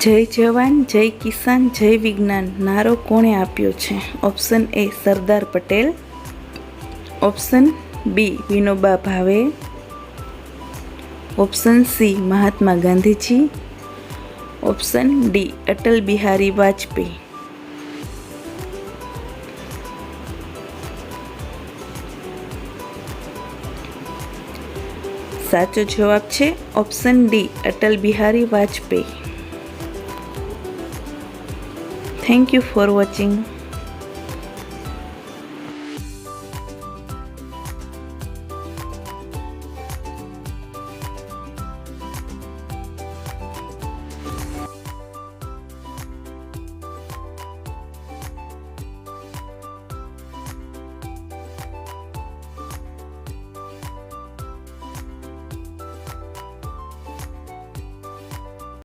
જય જવાન, જય કિસાન, જય વિજ્ઞાન નારો કોણે આપ્યો છે? Option A Sardar Patel, option B Vinoba Bhave, option C Mahatma Gandhiji, option D Atal Bihari Vajpayee. સાચો જવાબ છે option D Atal Bihari Vajpayee. Thank you for watching.